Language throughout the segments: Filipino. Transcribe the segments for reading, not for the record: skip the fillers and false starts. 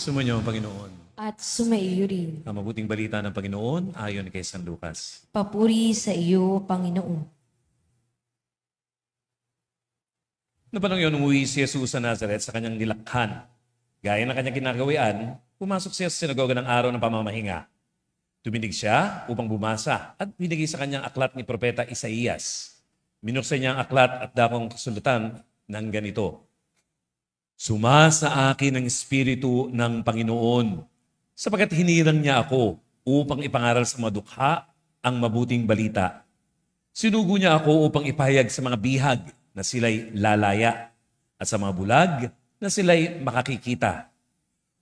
Sumunyo ang Panginoon. At sumaiyo rin. Ang mabuting balita ng Panginoon ayon kay San Lucas. Papuri sa iyo, Panginoon. Noong panahon yun, umuwi si Jesus sa Nazareth sa kanyang nilakhan. Gaya ng kanyang ginagawian, pumasok siya sa sinagoga ng araw ng pamamahinga. Tuminig siya upang bumasa at binigay sa kanyang aklat ni Propeta Isaías. Minuksan niya ang aklat at dakong kasulatan ng ganito. Sumasa akin ang Espiritu ng Panginoon, sapagkat hinirang niya ako upang ipangaral sa mga dukha ang mabuting balita. Sinugo niya ako upang ipahayag sa mga bihag na sila'y lalaya at sa mga bulag na sila'y makakikita,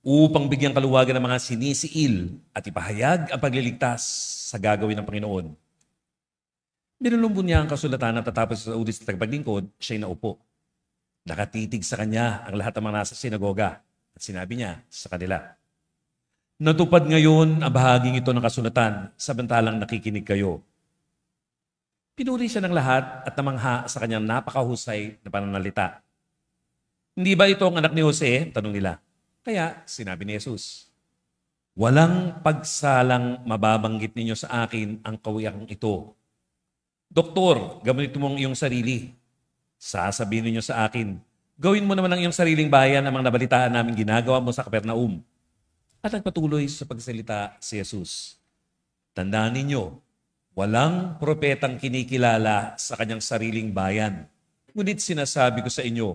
upang bigyang kaluwagan ng mga sinisiil at ipahayag ang pagliligtas sa gagawin ng Panginoon. Binulumbon niya ang kasulatan at tatapos sa udis ng tagapaglingkod, siya'y naupo. Nakatitig sa kanya ang lahat ng mga nasa sinagoga at sinabi niya sa kanila, natupad ngayon ang bahaging ito ng kasulatan samantalang nakikinig kayo. Pinuri siya ng lahat at namangha sa kanyang napakahusay na pananalita. Hindi ba ito ang anak ni Jose? Tanong nila. Kaya sinabi ni Jesus, walang pagsalang mababanggit ninyo sa akin ang kawiyang ito. Doktor, gamitin mong iyong sarili. Sasabihin ninyo sa akin, gawin mo naman ang iyong sariling bayan ang mga nabalitaan namin ginagawa mo sa Capernaum. At nagpatuloy sa pagsalita si Jesus. Tandaan ninyo, walang propetang kinikilala sa kanyang sariling bayan. Ngunit sinasabi ko sa inyo,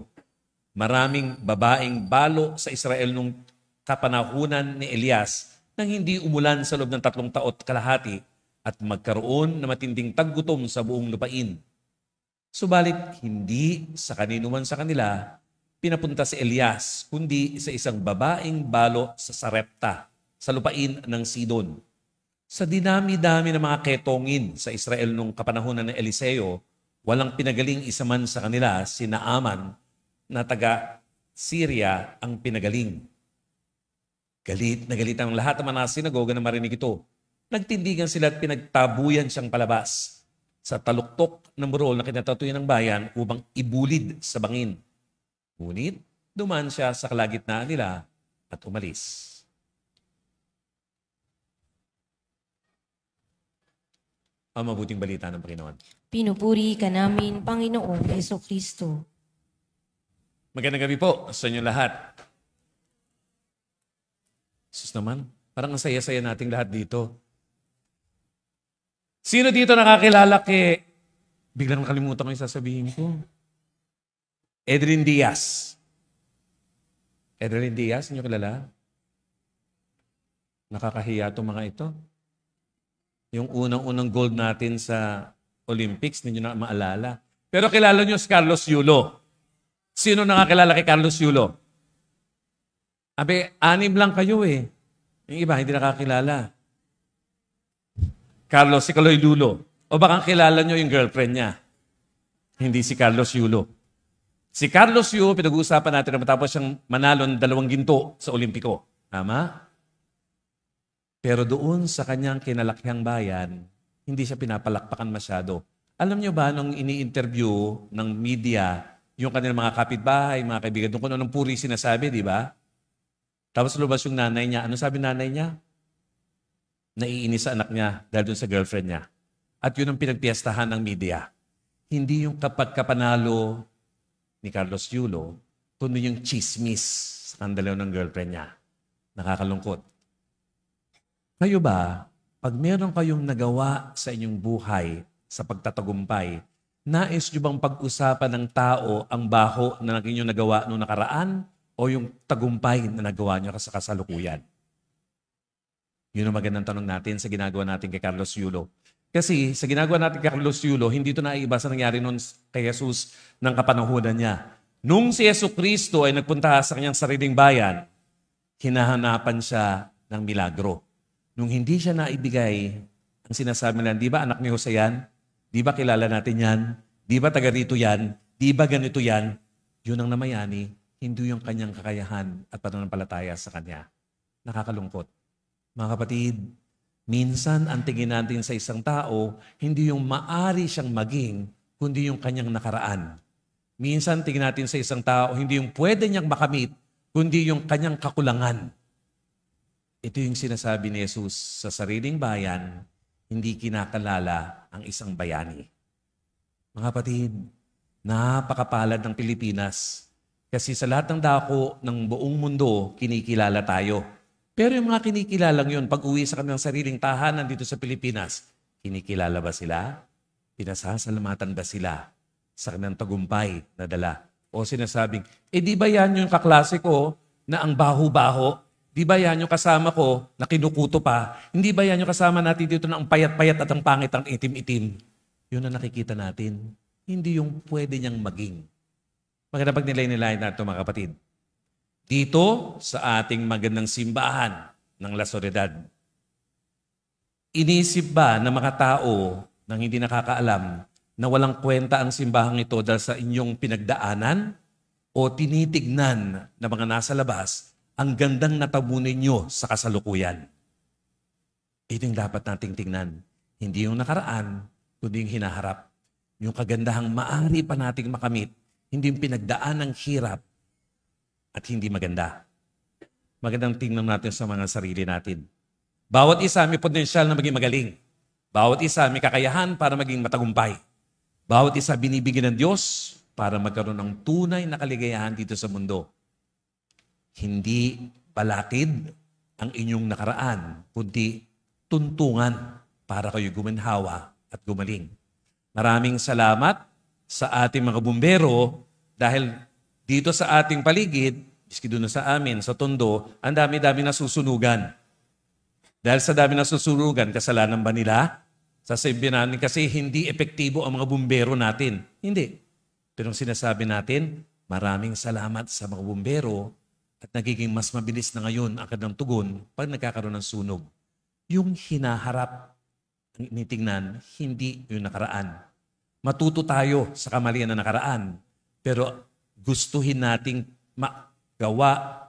maraming babaeng balo sa Israel nung kapanahunan ni Elias nang hindi umulan sa loob ng 3 taon kalahati at magkaroon na matinding taggutom sa buong lupain. Subalit, hindi sa kaninuman sa kanila pinapunta si Elias, kundi sa isang babaeng balo sa Sarepta, sa lupain ng Sidon. Sa dinami-dami ng mga ketongin sa Israel nung kapanahunan ng Eliseo, walang pinagaling isa man sa kanila, si Naaman, na taga Syria ang pinagaling. Galit na galit ang lahat ng mga sinagoga na marinig ito. Nagtindigan sila at pinagtabuyan siyang palabas sa taluktok ng burol na kinatatuyan ng bayan upang ibulid sa bangin. Ngunit, dumaan siya sa kalagitnaan nila at umalis. Ang mabuting balita ng Panginoon. Pinupuri ka namin, Panginoong Jesucristo. Magandang gabi po sa inyo lahat. Sus naman, parang ang saya-saya nating lahat dito. Sino dito nakakilala kay... Biglang nakalimutan ko yung sasabihin ko. Edrin Diaz. Edrin Diaz, niyo kilala? Nakakahiya itong mga ito. Yung unang-unang gold natin sa Olympics, ninyo na maalala. Pero kilala niyo si Carlos Yulo. Sino nakakilala kay Carlos Yulo? Abe, 6 lang kayo eh. Yung iba, hindi nakakilala. Carlos, si Kaloy Lulo. O baka kilala nyo yung girlfriend niya. Hindi si Carlos Yulo. Si Carlos Yulo, pinag-uusapan natin na matapos siyang manalo ng 2 ginto sa Olimpiko. Tama? Pero doon sa kanyang kinalakhang bayan, hindi siya pinapalakpakan masyado. Alam nyo ba, nung ini-interview ng media, yung kanilang mga kapitbahay, mga kaibigan, doon kung anong puri sinasabi, di ba? Tapos lumabas yung nanay niya. Ano sabi nanay niya? Naiinis sa anak niya dahil dun sa girlfriend niya. At yun ang pinagpiestahan ng media. Hindi yung kapag-kapanalo ni Carlos Yulo, kundi yung chismis sa kandalaw ng girlfriend niya. Nakakalungkot. Kayo ba, pag meron kayong nagawa sa inyong buhay sa pagtatagumpay, nais nyo bang pag-usapan ng tao ang baho na inyong nagawa noong nakaraan o yung tagumpay na nagawa nyo sa kasalukuyan? Yun ang magandang tanong natin sa ginagawa natin kay Carlos Yulo. Kasi sa ginagawa natin kay Carlos Yulo, hindi ito naiiba sa nangyari noon kay Jesus ng kapanahunan niya. Nung si Jesucristo ay nagpunta sa kanyang sariling bayan, hinahanapan siya ng milagro. Nung hindi siya naibigay, ang sinasabi nila, di ba anak ni Jose yan? Di ba kilala natin yan? Di ba taga rito yan? Di ba ganito yan? Yun ang namayani, hindi yung kanyang kakayahan at pananampalataya sa kanya. Nakakalungkot. Mga kapatid, minsan ang tingin natin sa isang tao, hindi yung maari siyang maging, kundi yung kanyang nakaraan. Minsan tingin natin sa isang tao, hindi yung pwede niyang makamit, kundi yung kanyang kakulangan. Ito yung sinasabi ni Jesus, sa sariling bayan, hindi kinakalala ang isang bayani. Mga kapatid, napakapalad ng Pilipinas. Kasi sa lahat ng dako ng buong mundo, kinikilala tayo. Pero yung mga kinikilalang yun, pag uwi sa kanilang sariling tahanan dito sa Pilipinas, kinikilala ba sila? Pinasasalamatan ba sila sa kanilang tagumpay na dala? O sinasabing, di ba yan yung kaklase ko na ang baho-baho? Di ba yan yung kasama ko na kinukuto pa? Hindi ba yan yung kasama natin dito na ang payat-payat at ang pangit ang itim-itim? Yun ang nakikita natin. Hindi yung pwede niyang maging. Maganda pag nilay-nilayan natin mga kapatid. Dito sa ating magandang simbahan ng La Soledad, inisip ba ng mga tao nang hindi nakakaalam na walang kwenta ang simbahang ito dahil sa inyong pinagdaanan o tinitignan na mga nasa labas ang gandang natabunin nyo sa kasalukuyan? Ito yung dapat nating tingnan. Hindi yung nakaraan, kundi yung hinaharap. Yung kagandahang maaari pa nating makamit, hindi yung pinagdaan ng hirap at hindi maganda. Magandang tingnan natin sa mga sarili natin. Bawat isa may potensyal na maging magaling. Bawat isa may kakayahan para maging matagumpay. Bawat isa binibigyan ng Diyos para magkaroon ng tunay na kaligayahan dito sa mundo. Hindi balakid ang inyong nakaraan, kundi tuntungan para kayo gumanhawa at gumaling. Maraming salamat sa ating mga bumbero dahil dito sa ating paligid, miski doon sa amin, sa Tondo, ang dami-dami nasusunugan. Dahil sa dami nasusunugan, kasalanan ba nila? Sasabihin natin kasi hindi epektibo ang mga bumbero natin. Hindi. Pero ang sinasabi natin, maraming salamat sa mga bumbero at nagiging mas mabilis na ngayon ang kanilang tugon pag nagkakaroon ng sunog. Yung hinaharap, ang initingnan, hindi yung nakaraan. Matuto tayo sa kamalian na nakaraan, pero gustuhin nating magawa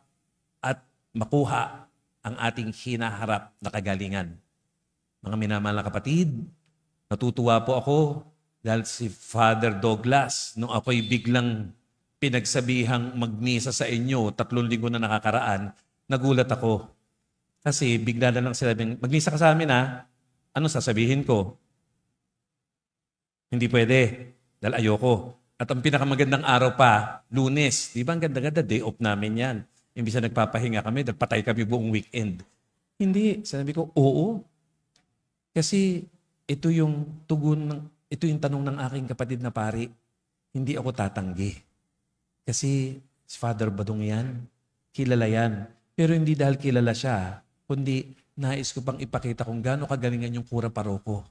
at makuha ang ating hinaharap na kagalingan. Mga minamahal na kapatid, natutuwa po ako dahil si Father Douglas, nung ako'y biglang pinagsabihang magmisa sa inyo, 3 linggo na nakakaraan, nagulat ako. Kasi bigla na lang sinabing, magmisa ka sa amin ha? Ano sasabihin ko? Hindi pwede, dahil ayoko. At ang pinakamagandang araw pa, Lunes. Di ba ang ganda-ganda? Day off namin yan. Imbis na nagpapahinga kami, dahil patay kami buong weekend. Hindi. Sinabi ko, oo. Kasi ito yung ito yung tanong ng aking kapatid na pari. Hindi ako tatanggi. Kasi si Father Badong yan, kilala yan. Pero hindi dahil kilala siya, kundi nais ko pang ipakita kung gaano kagalingan yung kura paroko.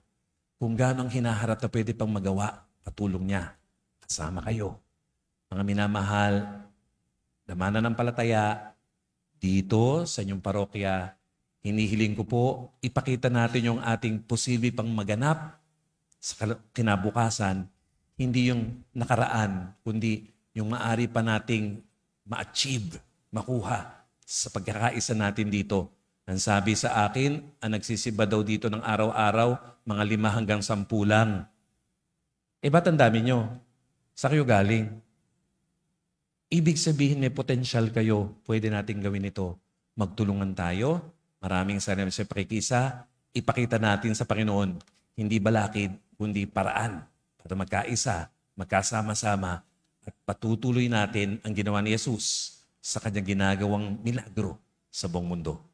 Kung gaano ang hinaharap na pwede pang magawa, katulong niya. Kasama kayo. Mga minamahal, mananampalataya, dito sa inyong parokya, hinihiling ko po, ipakita natin yung ating posible pang maganap sa kinabukasan, hindi yung nakaraan, kundi yung maaari pa nating ma-achieve, makuha sa pagkakaisa natin dito. Ang sabi sa akin, ang nagsisiba daw dito ng araw-araw, mga 5 hanggang 10 lang. Ba't ang dami nyo? Sa kayo galing? Ibig sabihin may potensyal kayo, pwede natin gawin ito. Magtulungan tayo. Maraming salamat sa pakikisa. Ipakita natin sa Panginoon, hindi balakid, kundi paraan para magkaisa, magkasama-sama at patutuloy natin ang ginawa ni Jesus sa kanyang ginagawang milagro sa buong mundo.